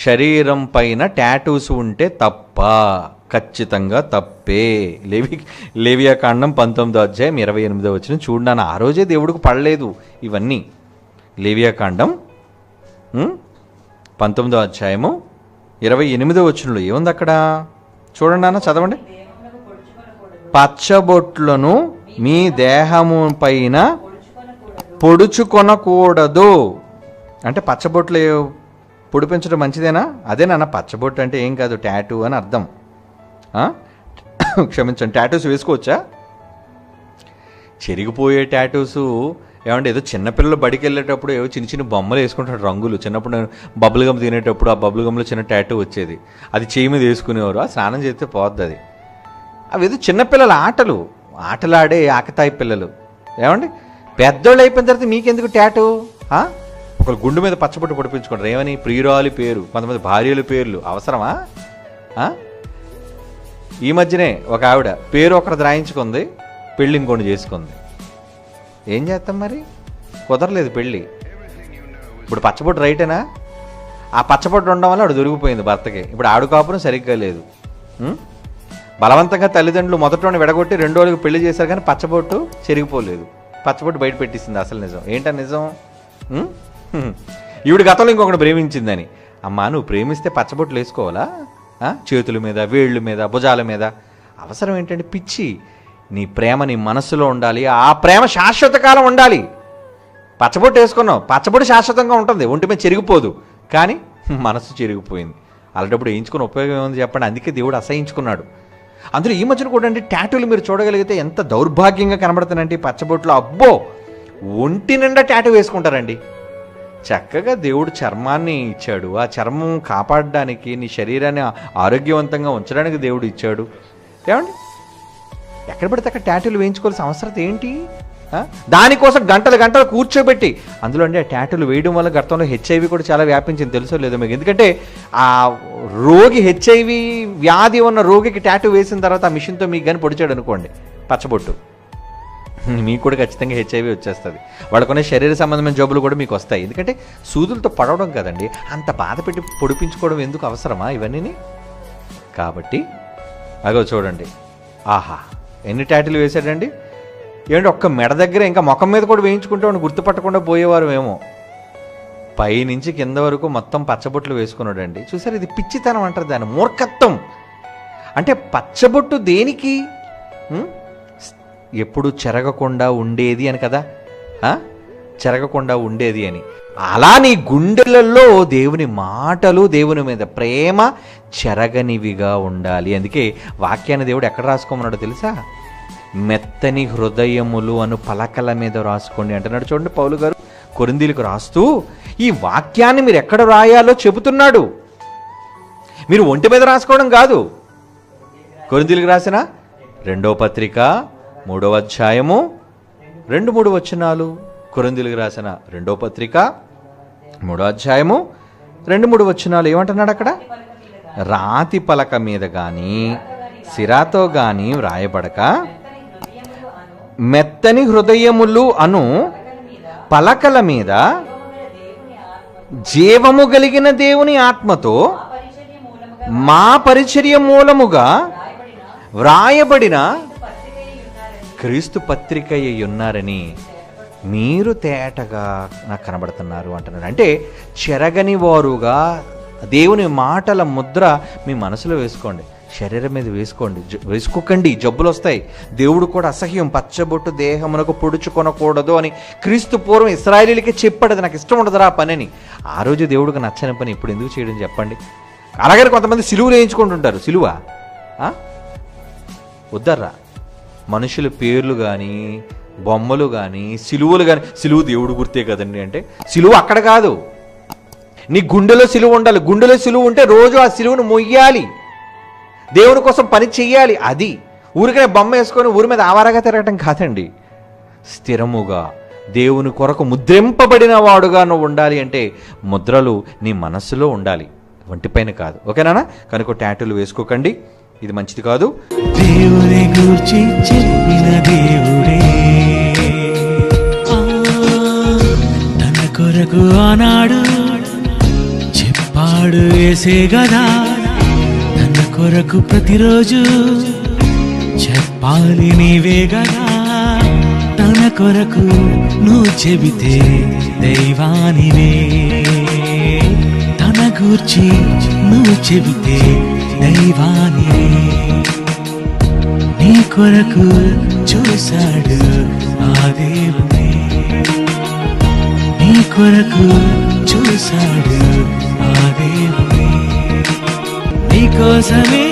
శరీరం పైన టాటూస్ ఉంటే తప్ప? ఖచ్చితంగా తప్పే. లేవియాకాండం 19వ అధ్యాయం 28వ వచనం చూడన్నాను. ఆ రోజే దేవుడికి పడలేదు ఇవన్నీ. లేవియాకాండం 19వ అధ్యాయము 28వ వచనంలో ఏముంది అక్కడ చూడండి నాన్న, చదవండి. పచ్చబొట్లను మీ దేహము పైన పొడుచుకొనకూడదు. అంటే పచ్చబొట్లు పొడిపించడం మంచిదేనా? అదేనా పచ్చబొట్టు అంటే? ఏం కాదు, టాటూ అని అర్థం. క్షమించండి, టాటూస్ వేసుకోవచ్చా? చెరిగిపోయే టాటూసు ఏమంటే ఏదో చిన్నపిల్లలు బడికి వెళ్ళేటప్పుడు ఏవో చిన్న చిన్న బొమ్మలు వేసుకుంటాడు రంగులు. చిన్నప్పుడు నేను బబుల్ గమ్ తినేటప్పుడు ఆ బబుల్ గమ్లో చిన్న టాటూ వచ్చేది, అది చేయి మీద వేసుకునేవారు. ఆ స్నానం చేస్తే పోద్ది అది. అవి ఏదో చిన్నపిల్లల ఆటలాడే ఆకతాయి పిల్లలు. ఏమండి పెద్దోళ్ళు అయిపోయిన తర్వాత మీకెందుకు టాటూ? ఒకరు గుండు మీద పచ్చబొట్టు పొడిపించుకుంటారు. ఏమని? ప్రియురాలి పేరు, కొంతమంది భార్యల పేర్లు. అవసరమా? ఈ మధ్యనే ఒక ఆవిడ పేరు ఒకరు రాయించుకుంది, పెళ్ళి ఇంకోటి చేసుకుంది. ఏం చేస్తాం మరి? కుదరలేదు పెళ్ళి. ఇప్పుడు పచ్చబొట్టు రైటేనా? ఆ పచ్చబొట్టు ఉండడం వల్ల ఆవిడ దొరికిపోయింది భర్తకి. ఇప్పుడు ఆడు కాపురం సరిగ్గా లేదు. బలవంతంగా తల్లిదండ్రులు మొదట్లోనే విడగొట్టి రెండో వాళ్ళకి పెళ్లి చేశారు, కానీ పచ్చబొట్టు చెరిగిపోలేదు. పచ్చబొట్టు బయట పెట్టిస్తుంది. అసలు నిజం ఏంటా నిజం? ఈవిడ గతంలో ఇంకొకటి ప్రేమించిందని. అమ్మా, నువ్వు ప్రేమిస్తే పచ్చబొట్లు వేసుకోవాలా? చేతుల మీద, వేళ్ళ మీద, భుజాల మీద. అవసరం ఏంటంటే పిచ్చి. నీ ప్రేమ నీ మనస్సులో ఉండాలి. ఆ ప్రేమ శాశ్వత కాలం ఉండాలి. పచ్చబొట్టు వేసుకున్నావు, పచ్చబొట్టు శాశ్వతంగా ఉంటుంది, ఒంటి మీద చెరిగిపోదు. కానీ మనస్సు చెరిగిపోయింది. అలాంటప్పుడు వేయించుకుని ఉపయోగం ఏముంది చెప్పండి? అందుకే దేవుడు అసహించుకున్నాడు. అందులో ఈ మధ్యన కూడా అండి టాటూలు మీరు చూడగలిగితే ఎంత దౌర్భాగ్యంగా కనబడుతున్నాయంటే పచ్చబొట్లు. అబ్బో, ఒంటి నిండా టాటూ వేసుకుంటారండి. చక్కగా దేవుడు చర్మాన్ని ఇచ్చాడు. ఆ చర్మం కాపాడడానికి, నీ శరీరాన్ని ఆరోగ్యవంతంగా ఉంచడానికి దేవుడు ఇచ్చాడు. ఏమండి ఎక్కడ పడితే అక్కడ టాటూలు వేయించుకోవాల్సిన అవసరం ఏంటి? దానికోసం గంటలు గంటలు కూర్చోబెట్టి అందులో అండి ఆ టాటూలు వేయడం వల్ల గతంలో హెచ్ఐవి కూడా చాలా వ్యాపించింది, తెలుసో లేదో మీకు. ఎందుకంటే ఆ రోగి, హెచ్ఐవి వ్యాధి ఉన్న రోగికి టాటూ వేసిన తర్వాత ఆ మిషన్తో మీకు కానీ పొడిచాడు అనుకోండి పచ్చబొట్టు, మీకు కూడా ఖచ్చితంగా హెచ్ఐవి వచ్చేస్తుంది. వాళ్ళకున్న శరీర సంబంధమైన జబ్బులు కూడా మీకు వస్తాయి. ఎందుకంటే సూదులతో పడవడం కదండి, అంత బాధ పెట్టి పొడిపించుకోవడం ఎందుకు? అవసరమా ఇవన్నీ? కాబట్టి అగో చూడండి, ఆహా ఎన్ని టాటూలు వేశాడండి. ఏంటి ఒక్క మెడ దగ్గర ఇంకా ముఖం మీద కూడా వేయించుకుంటే గుర్తుపట్టకుండా పోయేవారు ఏమో. పైనుంచి కింద వరకు మొత్తం పచ్చబొట్లు వేసుకున్నాడండి. చూసారు, ఇది పిచ్చితనం అంటారు దాన్ని, మూర్ఖత్వం. అంటే పచ్చబొట్టు దేనికి? ఎప్పుడు చెరగకుండా ఉండేది అని కదా, చెరగకుండా ఉండేది అని. అలా నీ గుండెలలో దేవుని మాటలు, దేవుని మీద ప్రేమ చెరగనివిగా ఉండాలి. అందుకే వాక్యాన్ని దేవుడు ఎక్కడ రాసుకోమన్నాడో తెలుసా? మెత్తని హృదయములు అను పలకల మీద రాసుకోండి అంటున్నాడు. చూడండి, పౌలు గారు కొరింథీయులకు రాస్తూ ఈ వాక్యాన్ని మీరు ఎక్కడ రాయాలో చెబుతున్నాడు. మీరు ఒంటి మీద రాసుకోవడం కాదు. కొరింథీయులకు రాసిన 2వ పత్రిక 3వ అధ్యాయము 2-3 వచనాలు. కొరింథీయులకు రాసిన 2వ పత్రిక 3వ అధ్యాయము 2-3 వచనాలు ఏమంటున్నాడు అక్కడ? రాతి పలక మీద కానీ సిరాతో కానీ వ్రాయబడక మెత్తని హృదయములు అను పలకల మీద జీవము కలిగిన దేవుని ఆత్మతో మా పరిచర్య మూలముగా వ్రాయబడిన క్రీస్తు పత్రిక ఉన్నారని మీరు తేటగా నాకు కనబడుతున్నారు అంటున్నారు. అంటే చెరగని వారుగా దేవుని మాటల ముద్ర మీ మనసులో వేసుకోండి, శరీరం మీద వేసుకోకండి, జబ్బులు వస్తాయి. దేవుడు కూడా అసహ్యం, పచ్చబొట్టు దేహమునకు పొడుచుకొనకూడదు అని క్రీస్తు పూర్వం ఇశ్రాయేలీలకి చెప్పాడు. అది నాకు ఇష్టం ఉండదురా పని అని. ఆ రోజు దేవుడికి నచ్చని పని ఇప్పుడు ఎందుకు చేయడం చెప్పండి? అలాగే కొంతమంది సిలువలు వేయించుకుంటుంటారు. సిలువ వద్దర్రా. మనుషుల పేర్లు కానీ, బొమ్మలు కానీ, సిలువలు కానీ. సిలువ దేవుడు గుర్తే కదండి అంటే సిలువ అక్కడ కాదు, నీ గుండెలో సిలువ ఉండాలి. గుండెలో సిలువ ఉంటే రోజు ఆ సిలువను మొయ్యాలి, దేవుని కోసం పని చెయ్యాలి. అది ఊరికనే బొమ్మ వేసుకొని ఊరి మీద ఆవారగా తిరగటం కాదండి. స్థిరముగా దేవుని కొరకు ముద్రింపబడిన వాడుగా నువ్వు ఉండాలి. అంటే ముద్రలు నీ మనస్సులో ఉండాలి, ఒంటిపైన కాదు. ఓకేనా? కనుక టాటూలు వేసుకోకండి, ఇది మంచిది కాదు. దేవుని గురించి చెప్పిన దేవుడే తన కొరకు ఆనాడు చెప్పాడు. గొప్పవాడు యేసే గదా, తన కొరకు ప్రతిరోజు చెప్పాలి నీవే గదా. తన కొరకు నువ్వు చెబితే దైవానివే, తన గూర్చి నువ్వు చెబితే దైవానివే. నీ కొరకు చూశాడు ఆ దేవుడే, నీ కొరకు చూశాడు ఆ దేవుడే. నీ కోసమే